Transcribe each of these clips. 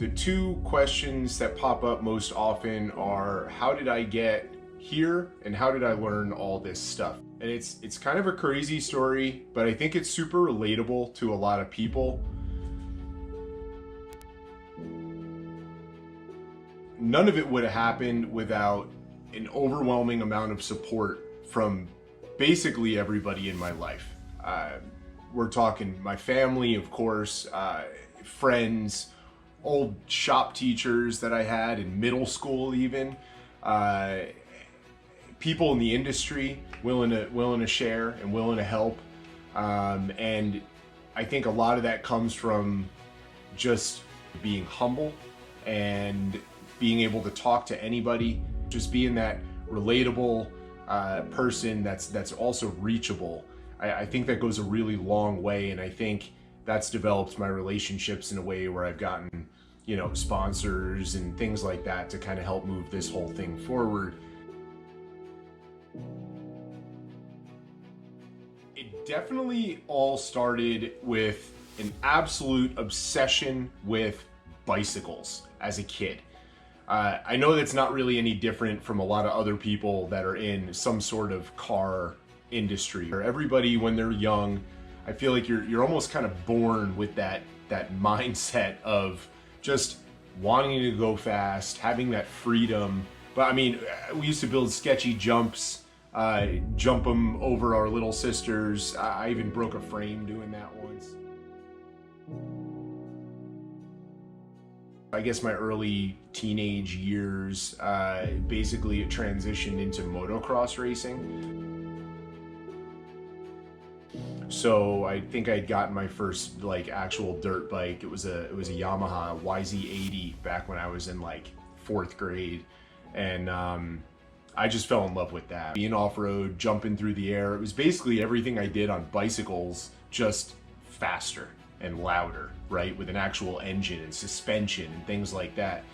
The two questions that pop up most often are, how did I get here and how did I learn all this stuff? And it's kind of a crazy story, but I think it's super relatable to a lot of people. None of it would have happened without an overwhelming amount of support from basically everybody in my life. We're talking my family, of course, friends, old shop teachers that I had in middle school even, people in the industry willing to share and willing to help. And I think a lot of that comes from just being humble and being able to talk to anybody, just being that relatable person that's also reachable. I think that goes a really long way, and I think that's developed my relationships in a way where I've gotten, sponsors and things like that to kind of help move this whole thing forward. It definitely all started with an absolute obsession with bicycles as a kid. I know that's not really any different from a lot of other people that are in some sort of car industry. Everybody, when they're young, I feel like you're almost kind of born with that mindset of just wanting to go fast, having that freedom. But I mean, we used to build sketchy jumps, jump them over our little sisters. I even broke a frame doing that once. I guess my early teenage years, basically it transitioned into motocross racing. So I think I'd gotten my first actual dirt bike. It was a Yamaha YZ80 back when I was in fourth grade, and I just fell in love with that. Being off-road, jumping through the air, it was basically everything I did on bicycles, just faster and louder, right? With an actual engine and suspension and things like that.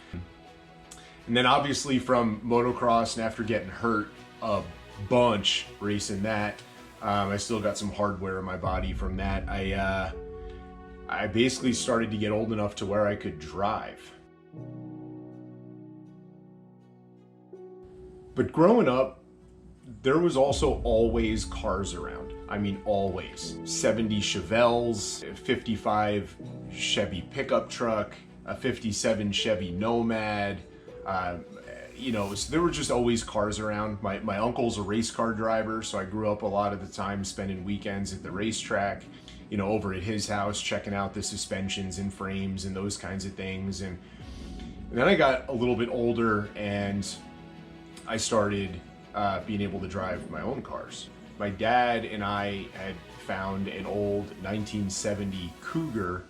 And then obviously from motocross, and after getting hurt a bunch racing that, I still got some hardware in my body from that. I basically started to get old enough to where I could drive. But growing up, there was also always cars around. I mean, always. 70 Chevelles, a 55 Chevy pickup truck, a 57 Chevy Nomad. So there were just always cars around. My uncle's a race car driver, so I grew up a lot of the time spending weekends at the racetrack, over at his house, checking out the suspensions and frames and those kinds of things. And then I got a little bit older and I started being able to drive my own cars. My dad and I had found an old 1970 Cougar.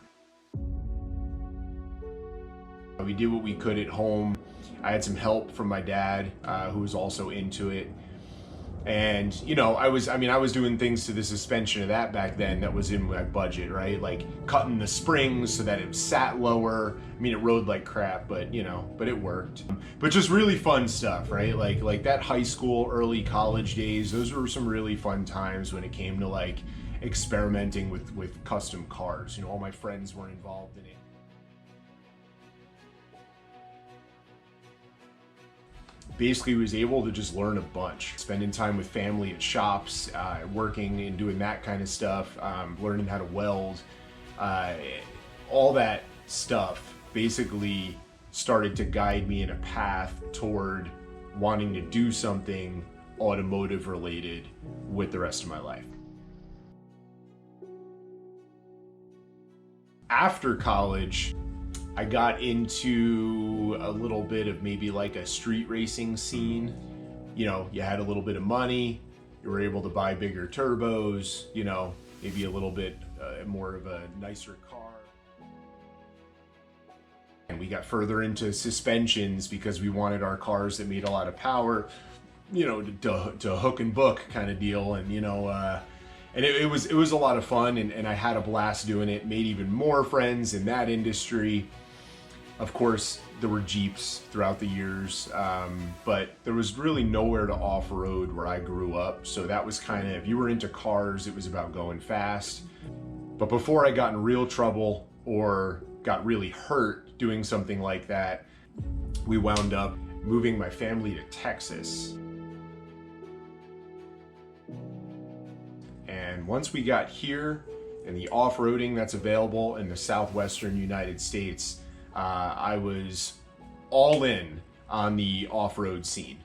We did what we could at home. I had some help from my dad, who was also into it. And, I was doing things to the suspension of that back then that was in my budget, right? Like cutting the springs so that it sat lower. I mean, it rode like crap, but it worked. But just really fun stuff, right? Like that high school, early college days, those were some really fun times when it came to experimenting with custom cars. All my friends were involved in it. Basically was able to just learn a bunch, spending time with family at shops, working and doing that kind of stuff, learning how to weld, all that stuff basically started to guide me in a path toward wanting to do something automotive related with the rest of my life. After college, I got into a little bit of maybe a street racing scene. You had a little bit of money, you were able to buy bigger turbos, maybe a little bit more of a nicer car. And we got further into suspensions because we wanted our cars that made a lot of power, to hook and book kind of deal. And, and it was a lot of fun, and I had a blast doing it, made even more friends in that industry. Of course, there were Jeeps throughout the years, but there was really nowhere to off-road where I grew up. So that was kind of, if you were into cars, it was about going fast. But before I got in real trouble or got really hurt, doing something like that. We wound up moving my family to Texas. And once we got here and the off-roading that's available in the southwestern United States, I was all in on the off-road scene.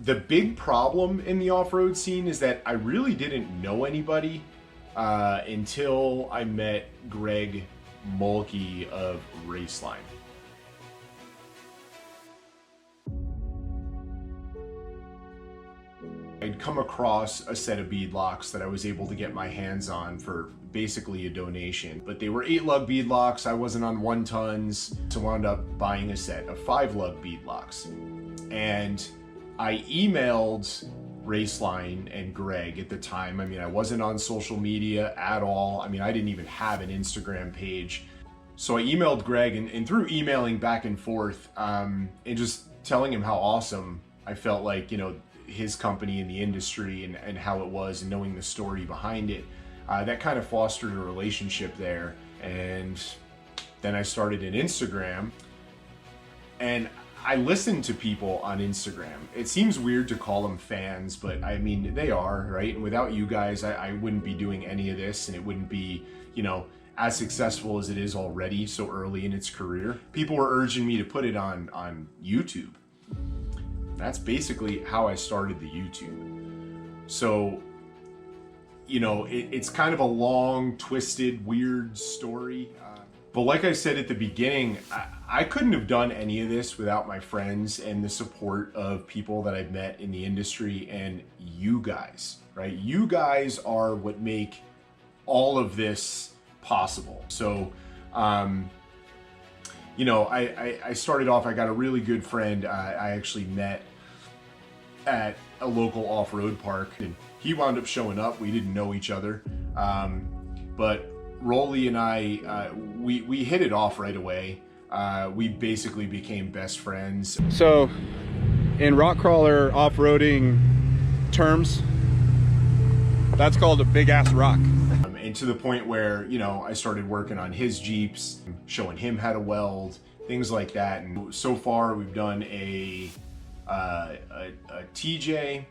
The big problem in the off-road scene is that I really didn't know anybody until I met Greg Mulkey of Raceline. I'd come across a set of beadlocks that I was able to get my hands on for basically a donation, but they were 8-lug beadlocks. I wasn't on 1 tons, so I wound up buying a set of 5-lug beadlocks. And I emailed Raceline and Greg at the time. I mean, I wasn't on social media at all. I mean, I didn't even have an Instagram page. So I emailed Greg, and through emailing back and forth, and just telling him how awesome I felt like, you know, his company in the industry and how it was, and knowing the story behind it, that kind of fostered a relationship there. And then I started an Instagram, and I listen to people on Instagram. It seems weird to call them fans, but I mean, they are, right? And without you guys, I wouldn't be doing any of this, and it wouldn't be, you know, as successful as it is already so early in its career. People were urging me to put it on YouTube. That's basically how I started the YouTube. So, you know, it's kind of a long, twisted, weird story. But like I said at the beginning, I couldn't have done any of this without my friends and the support of people that I've met in the industry, and you guys, right? You guys are what make all of this possible. So, you know, I started off, I got a really good friend I actually met at a local off-road park, and he wound up showing up. We didn't know each other, but Rolly and I, we hit it off right away. We basically became best friends. So in rock crawler off-roading terms, that's called a big ass rock. And to the point where, you know, I started working on his Jeeps, showing him how to weld, things like that. And so far we've done a TJ,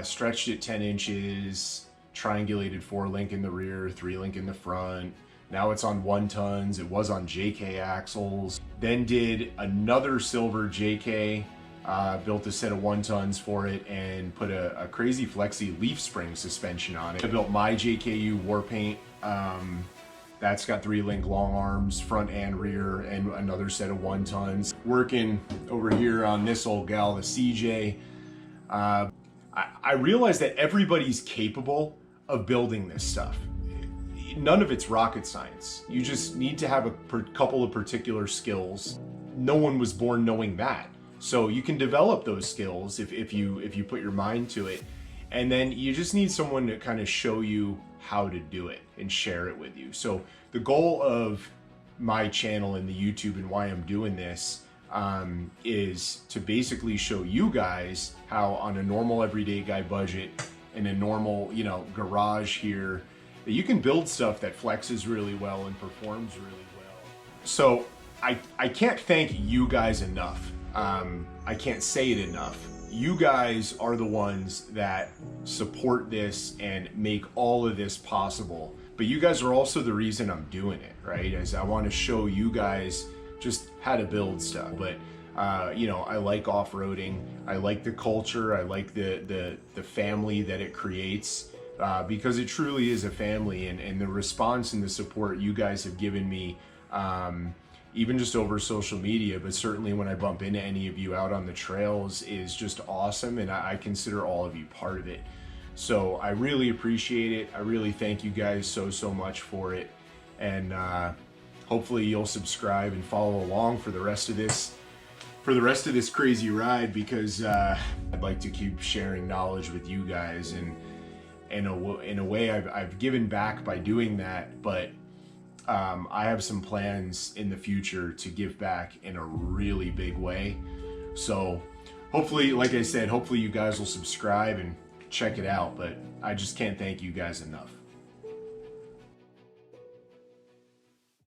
stretched it 10 inches, triangulated 4-link in the rear, 3-link in the front. Now it's on 1 tons. It was on JK axles. Then did another silver JK, built a set of 1 tons for it, and put a crazy flexi leaf spring suspension on it. I built my JKU War Paint. That's got 3-link long arms, front and rear, and another set of 1 tons. Working over here on this old gal, the CJ. I realized that everybody's capable of building this stuff. None of it's rocket science. You just need to have a couple of particular skills. No one was born knowing that. So you can develop those skills if you put your mind to it. And then you just need someone to kind of show you how to do it and share it with you. So the goal of my channel and the YouTube and why I'm doing this is to basically show you guys how, on a normal everyday guy budget in a normal, you know, garage here, that you can build stuff that flexes really well and performs really well. So I can't thank you guys enough. I can't say it enough. You guys are the ones that support this and make all of this possible. But you guys are also the reason I'm doing it, right? As I want to show you guys just how to build stuff. But you know, I like off-roading. I like the culture. I like the family that it creates, because it truly is a family. And the response and the support you guys have given me, even just over social media, but certainly when I bump into any of you out on the trails, is just awesome. And I consider all of you part of it. So I really appreciate it. I really thank you guys so much for it. And hopefully you'll subscribe and follow along for the rest of this crazy ride, because I'd like to keep sharing knowledge with you guys. And in a way I've given back by doing that, but I have some plans in the future to give back in a really big way. So hopefully, like I said, hopefully you guys will subscribe and check it out, but I just can't thank you guys enough.